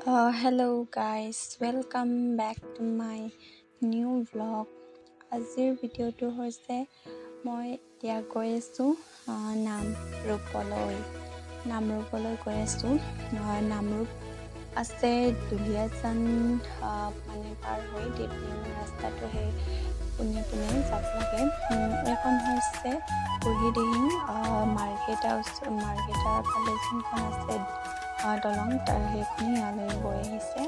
Hello guys, welcome back to my new vlog. আজিৰ ভিডিঅ'টো হৈছে মই এতিয়া গৈ আছোঁ নামৰূপলৈ গৈ আছোঁ। নামৰূপ আছে দুলীয়াজান মানে পাৰ হৈ ৰাস্তাটো সেই পোনে যাব লাগে। এখন হৈছে বুঢ়ীদিহিং মাৰ্কেটাৰ ফালে যোনখন আছে দলং তাৰ সেইখন ইয়ালৈ বৈ আহিছে।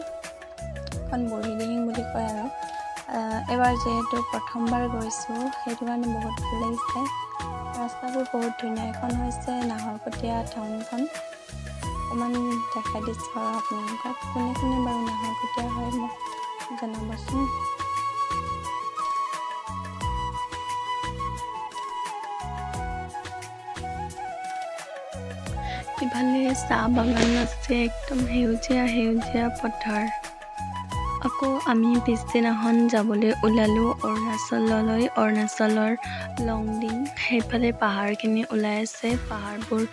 এখন বুঢ়ীদিহিং বুলি কয় আৰু এবাৰ যিহেতু প্ৰথমবাৰ গৈছোঁ সেইটো কাৰণে বহুত ভাল লাগিছে। ৰাস্তাবোৰ বহুত ধুনীয়া। এখন হৈছে নাহৰকটীয়া টাউনখন, অকণমান দেখাই দিছোঁ আৰু আপোনালোকক। কোনে বাৰু নাহৰকটীয়া হয় মোক জনাবচোন। ইফালে চাহ বাগান আছে, একদম সেউজীয়া পথাৰ। আকৌ আমি পিছদিনাখন যাবলৈ ওলালোঁ অৰুণাচলৰ লংডিং। সেইফালে পাহাৰখিনি ওলাই আছে। পাহাৰবোৰ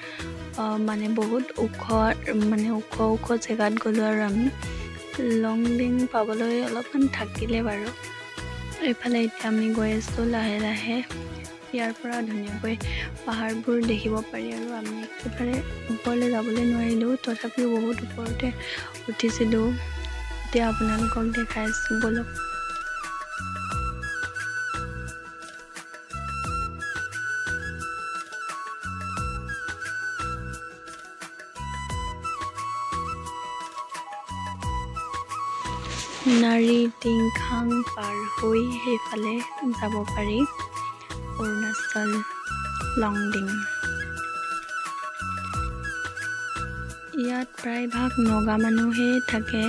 মানে বহুত ওখ জেগাত গ'লোঁ আৰু আমি লংডিং পাবলৈ অলপমান থাকিলে বাৰু। এইফালে এতিয়া আমি গৈ আছোঁ লাহে। ইয়াৰ পৰা ধুনীয়াকৈ পাহাৰবোৰ দেখিব পাৰি আৰু আমি একেবাৰে ওপৰলৈ যাবলৈ নোৱাৰিলোঁ, তথাপিও বহুত ওপৰতে উঠিছিলোঁ। এতিয়া আপোনালোকক দেখাইছোঁ, ব'লক। সোণাৰী টিংখাং পাৰ হৈ সেইফালে যাব পাৰি অৰুণাচল লংডিং। ইয়াত প্ৰায়ভাগ নগা মানুহেই থাকে।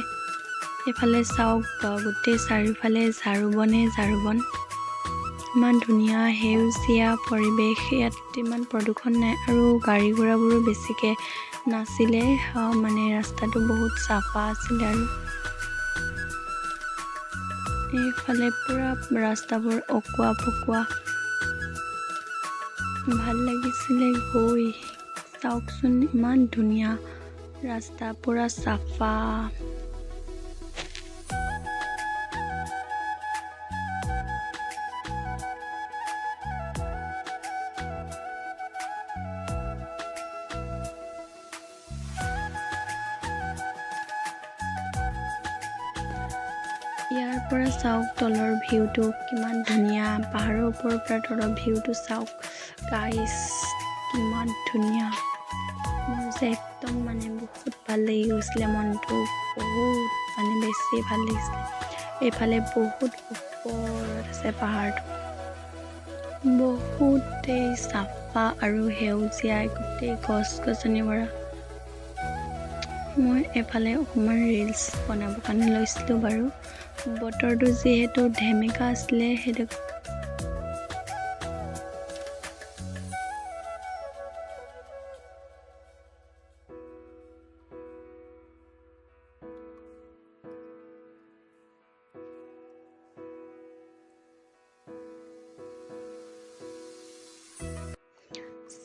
এইফালে চাওক, গোটেই চাৰিওফালে ঝাৰুবন। ইমান ধুনীয়া সেউজীয়া পৰিৱেশ। ইয়াত ইমান প্ৰদূষণ নাই আৰু গাড়ী ঘোঁৰাবোৰো বেছিকৈ নাছিলে। মানে ৰাস্তাটো বহুত চাফা আছিলে আৰু এইফালে পুৰা ৰাস্তাবোৰ অকোৱা পকোৱা। ভাল লাগিছিলে গৈ। চাওকচোন ইমান ধুনীয়া ৰাস্তা, পুৰা চাফা। ইয়াৰ পৰা চাওক তলৰ ভিউটো কিমান ধুনীয়া। পাহাৰৰ ওপৰৰ পৰা তলৰ ভিউটো চাওক গাইছ, কিমান ধুনীয়া। মোৰ যে একদম বহুত ভাল লাগি গৈছিলে, মনটো বহুত বেছি ভাল লাগিছিলে। এইফালে বহুত ওপৰত আছে পাহাৰটো, বহুতেই চাফা আৰু সেউজীয়া, গোটেই গছ-গছনি ভৰা। মই এফালে অকণমান ৰিলছ বনাবৰ কাৰণে লৈছিলোঁ বাৰু। বতৰটো যিহেতু ঢেমেকা আছিলে, সেইটো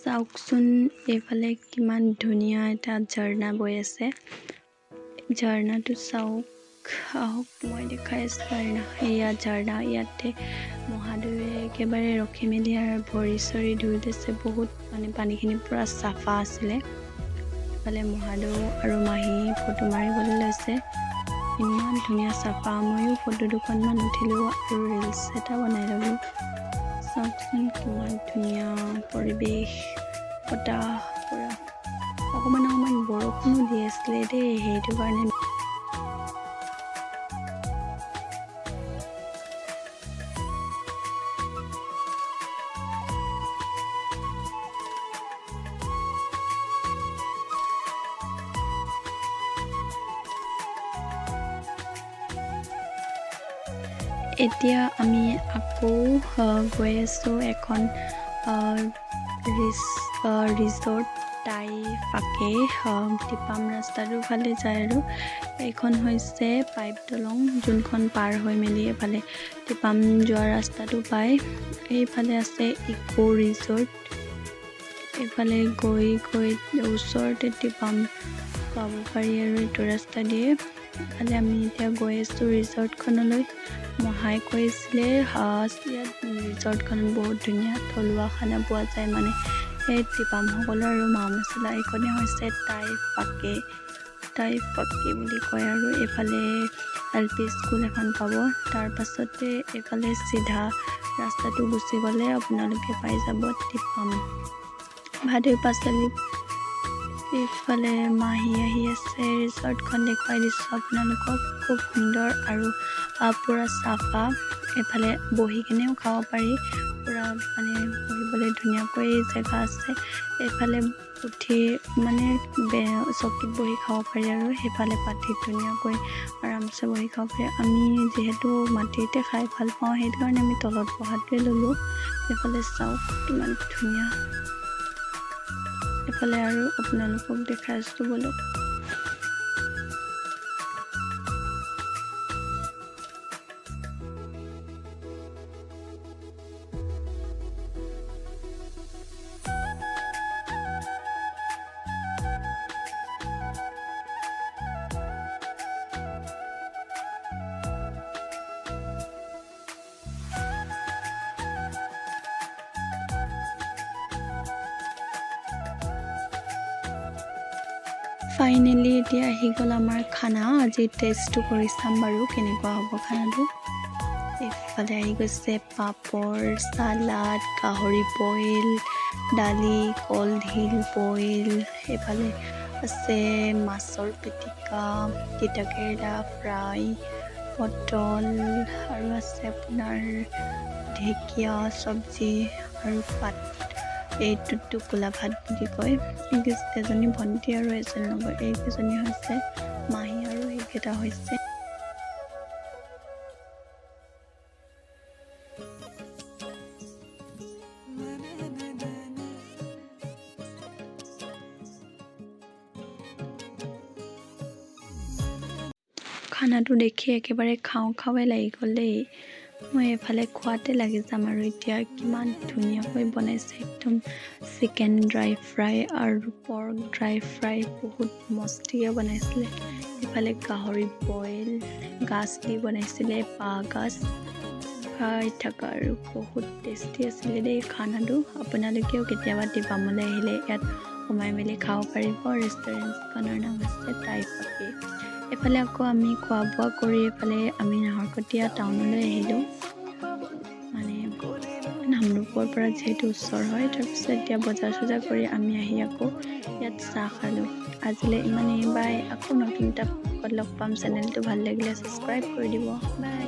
চাওকচোন এইফালে কিমান ধুনীয়া এটা ঝৰ্ণা বৈ আছে। ঝৰ্ণাটো চাওক, আহক মই দেখাই আছোঁ আৰু এয়া ঝৰ্ণা। ইয়াতে মহাদেৱে একেবাৰে ৰখি মেলি আৰু ভৰি চৰি ধুই লৈছে। বহুত পানীখিনি পূৰা চাফা আছিলে। এইফালে মহাদেউ আৰু মাহী ফটো মাৰিবলৈ লৈছে। ইমান ধুনীয়া চাফা। ময়ো ফটো দুখনমান উঠিলোঁ আৰু ৰিলছ এটা বনাই ল'লোঁ। চাওকচোন কিমান ধুনীয়া পৰিৱেশ, বতাহ পূৰা। অকণমান বৰষুণো দি আছিলে দেই, সেইটো কাৰণে এতিয়া আমি আকৌ গৈ আছোঁ এখন ৰিজৰ্ট টাইফাকে। টিপাম ৰাস্তাটোৰ ফালে যায় আৰু এইখন হৈছে পাইপ দলং, যোনখন পাৰ হৈ মেলি এইফালে টিপাম যোৱা ৰাস্তাটো পায়। এইফালে আছে ইকো ৰিজৰ্ট। এইফালে গৈ ওচৰতে টিপাম পাব পাৰি আৰু এইটো ৰাস্তা দিয়ে। ইফালে আমি এতিয়া গৈ আছোঁ ৰিজৰ্টখনলৈ। মহাই কৈছিলে ইয়াত ৰিজৰ্টখনত বহুত ধুনীয়া থলুৱা খানা পোৱা যায়, মানে এই টিপামসকলৰ আৰু মা মছলা। এইখনে হৈছে টাই ফাকে বুলি কয়। আৰু এইফালে LP স্কুল এখন পাব। তাৰ পাছতে এইফালে চিধা ৰাস্তাটো গুচি গ'লে আপোনালোকে পাই যাব টিপাম ভাদৈ পাচলি। এইফালে মাহী আহি আছে। ৰিজৰ্টখন দেখুৱাই দিছোঁ আপোনালোকক, খুব সুন্দৰ আৰু পূৰা চাফা। এইফালে বহি কেনেও খাব পাৰি, পূৰা মানে বহিবলৈ ধুনীয়াকৈ জেগা আছে। এইফালে উঠি মানে চকীত বহি খাব পাৰি, আৰু সেইফালে পাটিত ধুনীয়াকৈ আৰামছে বহি খাব পাৰি। আমি যিহেতু মাটিতে খাই ভাল পাওঁ, সেইটো কাৰণে আমি তলত বহাটোৱে ল'লোঁ। এইফালে চাওক কিমান ধুনীয়া। এইফালে আৰু আপোনালোকক দেখাই আছোঁ বলক। ফাইনেলি এতিয়া আহি গ'ল আমাৰ খানা। আজি টেষ্টটো কৰি চাম বাৰু কেনেকুৱা হ'ব খানাটো। এইফালে আহি গৈছে পাপৰ, চালাড, গাহৰি বইল, দালি, কলডিল বইল। এইফালে আছে মাছৰ পিটিকা, তিতাকেৰেলা ফ্ৰাই, পটল, আৰু আছে আপোনাৰ ঢেকীয়া চব্জি আৰু পাত। এইটো টোপোলা ভাত বুলি কয়। এজনী ভণ্টি আৰু এজনী লগৰ, এইকেইজনী হৈছে মাহী আৰু এইকেইটা হৈছে খানাটো দেখি একেবাৰে খাওঁ লাগি গ'ল দেই। মই এইফালে খোৱাতে লাগি যাম আৰু এতিয়া কিমান ধুনীয়াকৈ বনাইছে। একদম চিকেন ড্ৰাই ফ্ৰাই আৰু পৰ্ক ড্ৰাই ফ্ৰাই বহুত মস্তিকৈ বনাইছিলে। ইফালে গাহৰি বইল, গাজ দি বনাইছিলে, বাঁহ গাজ। খাই থকা আৰু বহুত টেষ্টি আছিলে দেই খানাটো। আপোনালোকেও কেতিয়াবা টিপামলৈ আহিলে ইয়াত সোমাই মেলি খাব পাৰিব। ৰেষ্টুৰেণ্টখনৰ নাম হৈছে টাই ফাকে। এইফালে আকৌ আমি খোৱা বোৱা কৰি এইফালে আমি নাহৰকটীয়া টাউনলৈ আহিলোঁ। মানে নামৰূপৰ পৰা যিহেতু ওচৰ হয়, তাৰপিছত এতিয়া বজাৰ চজাৰ কৰি আমি আহি আকৌ ইয়াত চাহ খালোঁ। আজিলৈ ইমানেই, বাই। আকৌ নতুন এটা লগ পাম। চেনেলটো ভাল লাগিলে ছাবস্ক্ৰাইব কৰি দিব। বাই।